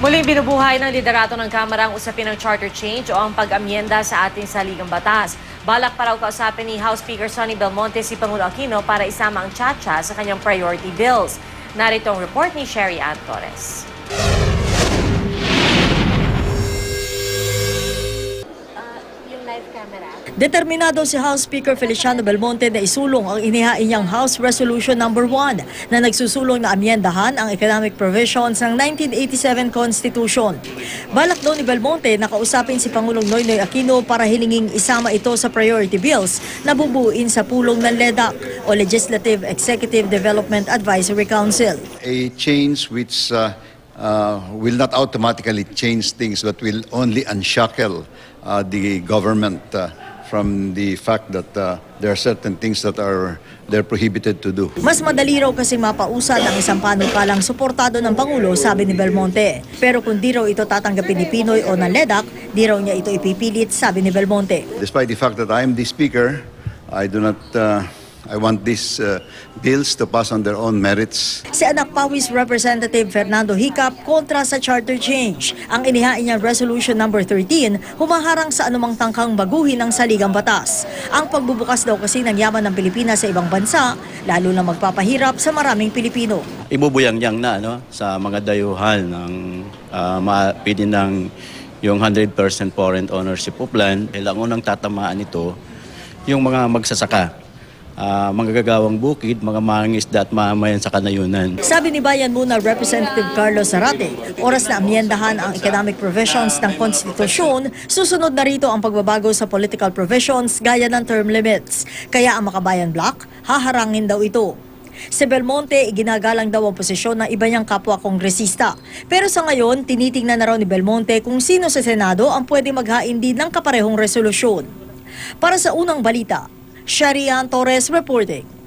Muling binubuhay ng liderato ng Kamara ang usapin ng charter change o ang pag-amyenda sa ating saligang batas. Balak pa raw kausapin ni House Speaker Sonny Belmonte si Pangulo Aquino para isama ang Chacha sa kanyang priority bills. Narito ang report ni Sherry Ann Torres. Determinado si House Speaker Feliciano Belmonte na isulong ang inihain niyang House Resolution No. 1 na nagsusulong na amyendahan ang economic provisions ng 1987 Constitution. Balak daw ni Belmonte na kausapin si Pangulong Noynoy Aquino para hilinging isama ito sa priority bills na bubuin sa pulong ng LEDAC o Legislative Executive Development Advisory Council. A change which will not automatically change things but will only unshackle the government from the fact that there are certain things that they're prohibited to do. Mas madali raw kasi mapausad ang isang panukalang suportado ng Pangulo, sabi ni Belmonte. Pero kung di raw ito tatanggapin ni Pinoy o ng LEDAC, di raw niya ito ipipilit, sabi ni Belmonte. Despite the fact that I am the speaker, I want these bills to pass on their own merits. Si Anak Pawis Representative Fernando Hicap kontra sa charter change. Ang inihain niyang Resolution No. 13 humaharang sa anumang tangkang baguhin ang saligang batas. Ang pagbubukas daw kasi ng yaman ng Pilipinas sa ibang bansa, lalo na magpapahirap sa maraming Pilipino. Ibubuyang-yang na sa mga dayuhan ng pwede ng yung 100% foreign ownership of land. Ang unang tatamaan nito yung mga magsasaka. Mga gagawang bukid, mga mangingisda at mamamayan sa kanayunan. Sabi ni Bayan Muna Representative Carlos Zarate, oras na amyendahan ang economic provisions ng konstitusyon, susunod na rito ang pagbabago sa political provisions gaya ng term limits. Kaya ang Makabayan Bloc, haharangin daw ito. Si Belmonte, iginagalang daw ang posisyon ng iba niyang kapwa kongresista. Pero sa ngayon, tinitingnan na raw ni Belmonte kung sino sa Senado ang pwede maghain din ng kaparehong resolusyon. Para sa unang balita, Sherry Ann Torres reporting.